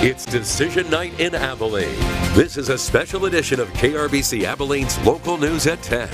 It's Decision Night in Abilene. This is a special edition of KRBC Abilene's Local News at 10.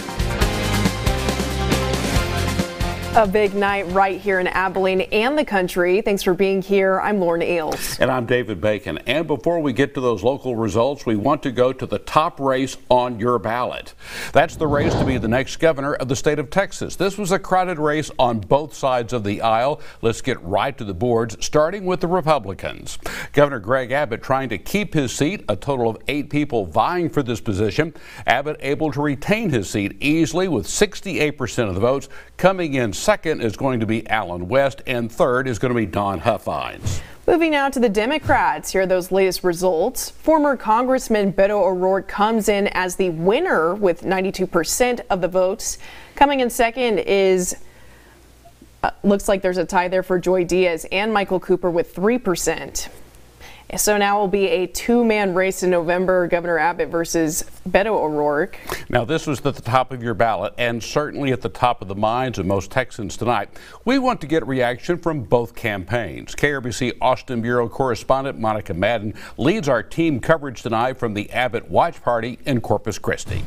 A big night right here in Abilene and the country. Thanks for being here. I'm Lauren Ailes. And I'm David Bacon. And before we get to those local results, we want to go to the top race on your ballot. That's the race to be the next governor of the state of Texas. This was a crowded race on both sides of the aisle. Let's get right to the boards, starting with the Republicans. Governor Greg Abbott trying to keep his seat, a total of 8 people vying for this position. Abbott able to retain his seat easily with 68% of the votes. Coming in second is going to be Allen West, and third is going to be Don Huffines. Moving now to the Democrats, here are those latest results. Former Congressman Beto O'Rourke comes in as the winner with 92% of the votes. Coming in second is, looks like there's a tie there for Joy Diaz and Michael Cooper with 3%. So now it will be a 2-man race in November, Governor Abbott versus Beto O'Rourke. Now this was at the top of your ballot and certainly at the top of the minds of most Texans tonight. We want to get reaction from both campaigns. KRBC Austin Bureau correspondent Monica Madden leads our team coverage tonight from the Abbott Watch Party in Corpus Christi.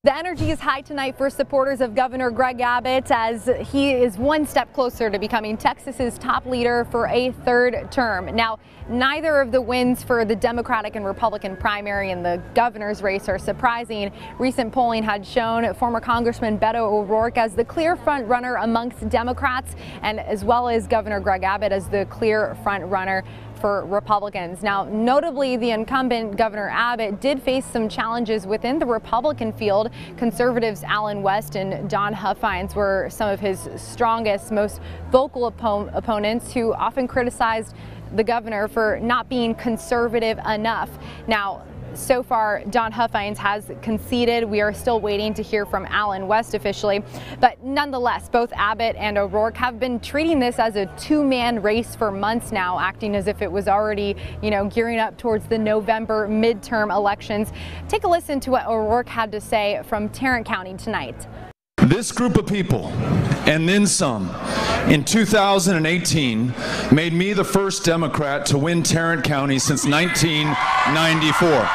The energy is high tonight for supporters of Governor Greg Abbott as he is one step closer to becoming Texas's top leader for a 3rd term. Now, neither of the wins for the Democratic and Republican primary in the governor's race are surprising. Recent polling had shown former Congressman Beto O'Rourke as the clear front runner amongst Democrats, and as well as Governor Greg Abbott as the clear front runner for Republicans. Now, notably, the incumbent Governor Abbott did face some challenges within the Republican field. Conservatives Allen West and Don Huffines were some of his strongest, most vocal opponents who often criticized the governor for not being conservative enough. Now, so far, Don Huffines has conceded. We are still waiting to hear from Allen West officially. But nonetheless, both Abbott and O'Rourke have been treating this as a 2-man race for months now, acting as if it was already, gearing up towards the November midterm elections. Take a listen to what O'Rourke had to say from Tarrant County tonight. This group of people, and then some, in 2018 made me the first Democrat to win Tarrant County since 1994.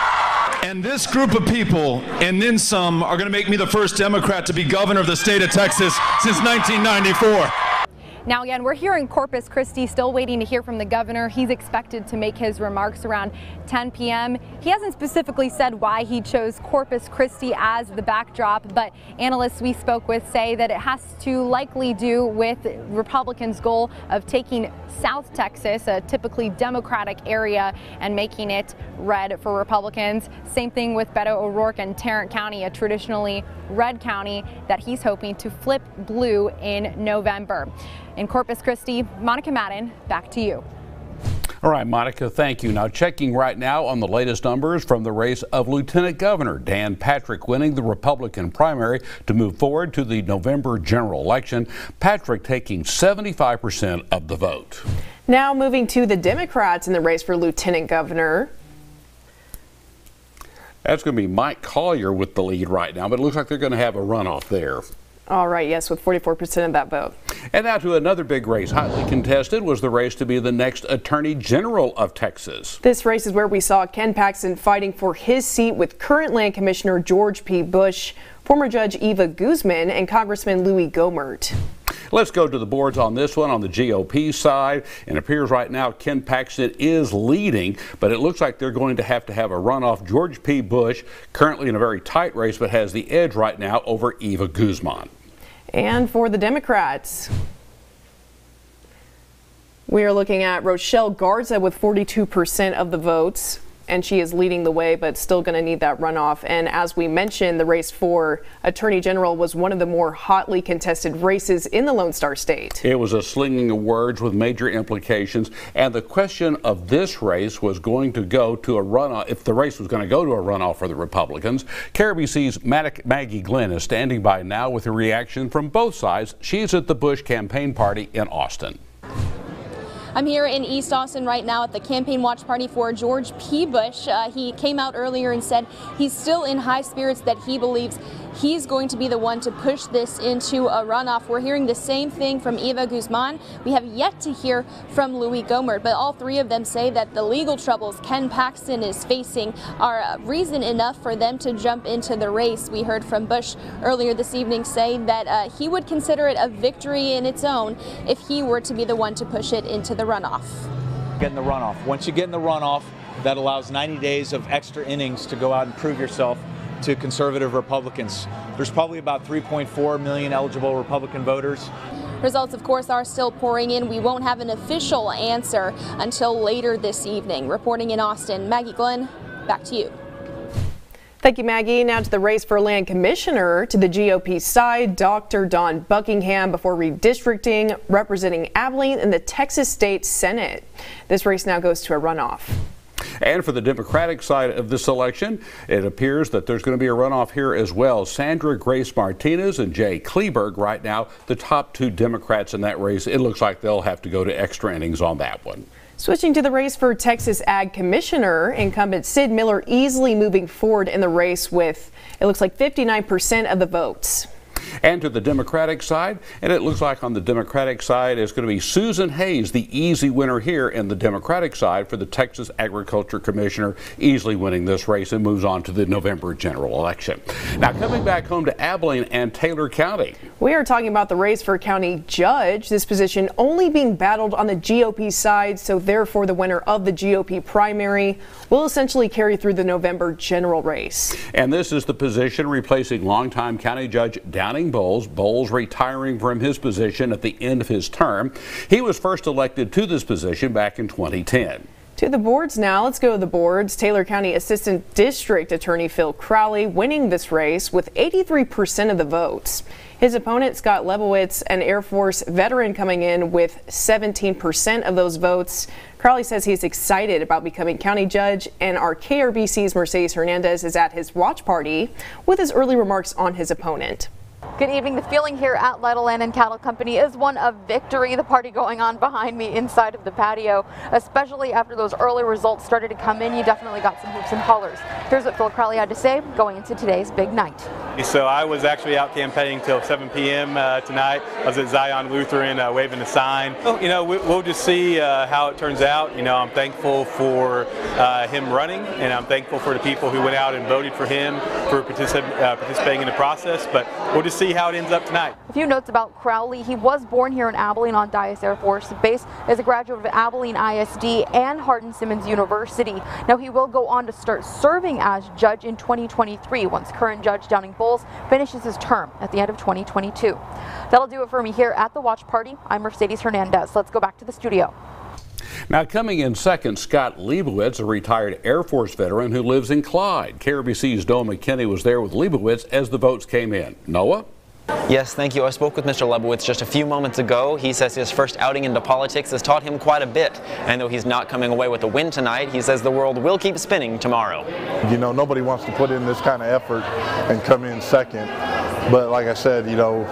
And this group of people, and then some, are going to make me the first Democrat to be governor of the state of Texas since 1994. Now again, we're here in Corpus Christi, still waiting to hear from the governor. He's expected to make his remarks around 10 p.m. He hasn't specifically said why he chose Corpus Christi as the backdrop, but analysts we spoke with say that it has to likely do with Republicans' goal of taking South Texas, a typically Democratic area, and making it red for Republicans. Same thing with Beto O'Rourke and Tarrant County, a traditionally red county that he's hoping to flip blue in November. In Corpus Christi, Monica Madden, back to you. All right, Monica, thank you. Now checking right now on the latest numbers from the race of Lieutenant Governor. Dan Patrick winning the Republican primary to move forward to the November general election. Patrick taking 75% of the vote. Now moving to the Democrats in the race for Lieutenant Governor. That's going to be Mike Collier with the lead right now, but it looks like they're going to have a runoff there. All right, yes, with 44% of that vote. And now to another big race, highly contested, was the race to be the next Attorney General of Texas. This race is where we saw Ken Paxton fighting for his seat with current Land Commissioner George P. Bush, former Judge Eva Guzman, and Congressman Louis Gohmert. Let's go to the boards on this one on the GOP side. And it appears right now Ken Paxton is leading, but it looks like they're going to have a runoff. George P. Bush, currently in a very tight race, but has the edge right now over Eva Guzman. And for the Democrats, we are looking at Rochelle Garza with 42% of the votes, and she is leading the way, but still going to need that runoff. And as we mentioned, the race for Attorney General was one of the more hotly contested races in the Lone Star State. It was a slinging of words with major implications, and the question of this race was going to go to a runoff. If the race was going to go to a runoff for the Republicans, KRBC's Maggie Glenn is standing by now with a reaction from both sides. She's at the Bush campaign party in Austin. I'm here in East Austin right now at the campaign watch party for George P. Bush. He came out earlier and said he's still in high spirits, that he believes he's going to be the one to push this into a runoff. We're hearing the same thing from Eva Guzman. We have yet to hear from Louis Gohmert, but all three of them say that the legal troubles Ken Paxton is facing are reason enough for them to jump into the race. We heard from Bush earlier this evening say that he would consider it a victory in its own if he were to be the one to push it into the runoff. Get in the runoff. Once you get in the runoff, that allows 90 days of extra innings to go out and prove yourself to conservative Republicans. There's probably about 3.4 million eligible Republican voters. Results, of course, are still pouring in. We won't have an official answer until later this evening. Reporting in Austin, Maggie Glenn, back to you. Thank you, Maggie. Now to the race for land commissioner. To the GOP side, Dr. Don Buckingham before redistricting, representing Abilene in the Texas State Senate. This race now goes to a runoff. And for the Democratic side of this election, it appears that there's going to be a runoff here as well. Sandra Grace Martinez and Jay Kleberg right now, the top two Democrats in that race. It looks like they'll have to go to extra innings on that one. Switching to the race for Texas Ag Commissioner, incumbent Sid Miller easily moving forward in the race with, it looks like 59% of the votes. And to the Democratic side, and it looks like on the Democratic side is going to be Susan Hayes, the easy winner here in the Democratic side for the Texas Agriculture Commissioner, easily winning this race and moves on to the November general election. Now coming back home to Abilene and Taylor County. We are talking about the race for county judge, this position only being battled on the GOP side, so therefore the winner of the GOP primary will essentially carry through the November general race. And this is the position replacing longtime County Judge Downing Bowles. Bowles retiring from his position at the end of his term. He was first elected to this position back in 2010. To the boards now. Let's go to the boards. Taylor County Assistant District Attorney Phil Crowley winning this race with 83% of the votes. His opponent, Scott Lebowitz, an Air Force veteran, coming in with 17% of those votes. Crowley says he's excited about becoming county judge, and our KRBC's Mercedes Hernandez is at his watch party with his early remarks on his opponent. Good evening. The feeling here at Lytle Land and Cattle Company is one of victory. The party going on behind me inside of the patio, especially after those early results started to come in. You definitely got some hoops and hollers. Here's what Phil Crowley had to say going into today's big night. So I was actually out campaigning till 7 p.m. Tonight. I was at Zion Lutheran waving a sign. You know, we'll just see how it turns out. You know, I'm thankful for him running, and I'm thankful for the people who went out and voted for him for participating in the process. But we'll just see how it ends up tonight. A few notes about Crowley. He was born here in Abilene on Dyess Air Force Base, is a graduate of Abilene ISD and Hardin-Simmons University. Now he will go on to start serving as judge in 2023 once current Judge Downing Bowles finishes his term at the end of 2022. That'll do it for me here at the watch party. I'm Mercedes Hernandez. Let's go back to the studio. Now coming in second, Scott Lebowitz, a retired Air Force veteran who lives in Clyde. KRBC's Noah McKinney was there with Lebowitz as the votes came in. Noah? Yes, thank you. I spoke with Mr. Lebowitz just a few moments ago. He says his first outing into politics has taught him quite a bit. And though he's not coming away with a win tonight, he says the world will keep spinning tomorrow. You know, nobody wants to put in this kind of effort and come in second. But like I said, you know,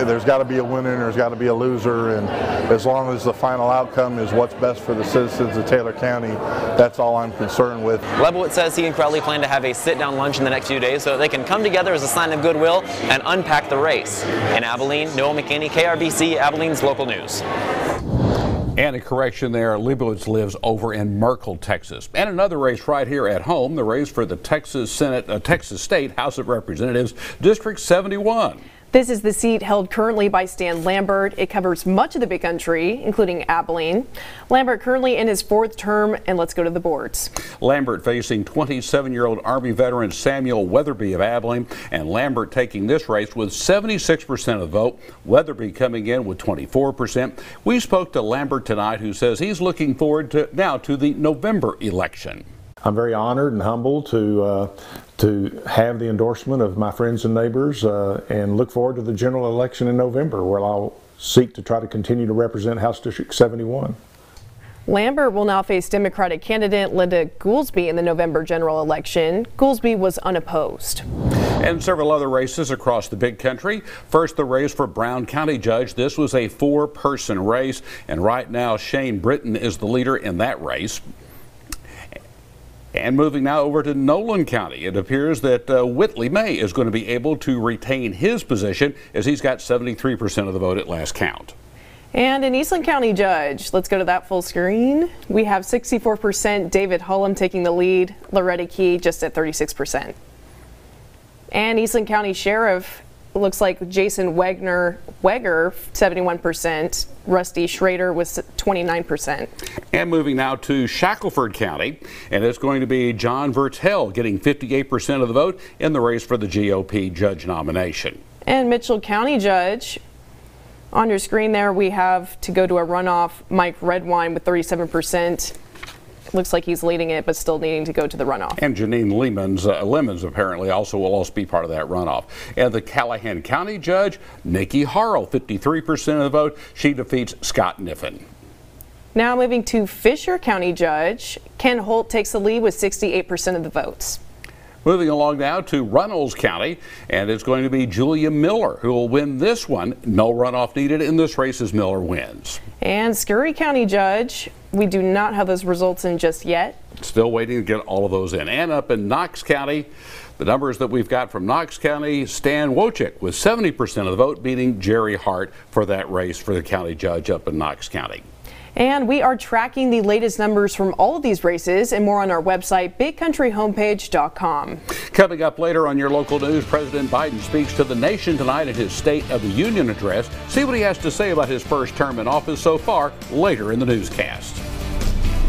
there's got to be a winner and there's got to be a loser. And as long as the final outcome is what's best for the citizens of Taylor County, that's all I'm concerned with. Lebowitz says he and Crowley plan to have a sit-down lunch in the next few days so that they can come together as a sign of goodwill and unpack the race. In Abilene, Noah McKinney, KRBC, Abilene's local news. And a correction there, Lebowitz lives over in Merkel, Texas. And another race right here at home, the race for the Texas State House of Representatives, District 71. This is the seat held currently by Stan Lambert. It covers much of the Big Country, including Abilene. Lambert currently in his fourth term, and let's go to the boards. Lambert facing 27-year-old Army veteran Samuel Weatherby of Abilene, and Lambert taking this race with 76% of the vote. Weatherby coming in with 24%. We spoke to Lambert tonight, who says he's looking forward to the November election. I'm very honored and humbled to have the endorsement of my friends and neighbors and look forward to the general election in November, where I'll seek to try to continue to represent House District 71. Lambert will now face Democratic candidate Linda Goolsby in the November general election. Goolsby was unopposed. And several other races across the Big Country. First, the race for Brown County Judge. This was a four-person race, and right now Shane Britton is the leader in that race. And moving now over to Nolan County, it appears that Whitley May is going to be able to retain his position as he's got 73% of the vote at last count. And an Eastland County judge, let's go to that full screen. We have 64% David Hullum taking the lead, Loretta Key just at 36%. And Eastland County Sheriff, looks like Jason Weger, 71%, Rusty Schrader was 29%. And moving now to Shackelford County, and it's going to be John Vertel getting 58% of the vote in the race for the GOP judge nomination. And Mitchell County judge, on your screen there we have to go to a runoff, Mike Redwine with 37%. Looks like he's leading it, but still needing to go to the runoff. And Janine Lemons apparently will also be part of that runoff. And the Callahan County judge, Nikki Harrell, 53% of the vote. She defeats Scott Niffen. Now moving to Fisher County judge, Ken Holt takes the lead with 68% of the votes. Moving along now to Runnels County, and it's going to be Julia Miller who will win this one. No runoff needed in this race as Miller wins. And Scurry County judge, we do not have those results in just yet. Still waiting to get all of those in. And up in Knox County, the numbers that we've got from Knox County, Stan Wojcik with 70% of the vote, beating Jerry Hart for that race for the county judge up in Knox County. And we are tracking the latest numbers from all of these races and more on our website, bigcountryhomepage.com. Coming up later on your local news, President Biden speaks to the nation tonight in his State of the Union address. See what he has to say about his first term in office so far later in the newscast.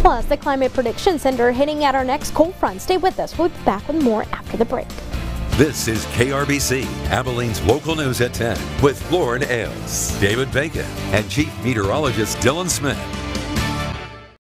Plus, the Climate Prediction Center hitting at our next cold front. Stay with us. We'll be back with more after the break. This is KRBC, Abilene's local news at 10 with Lauren Ailes, David Bacon, and Chief Meteorologist Dylan Smith.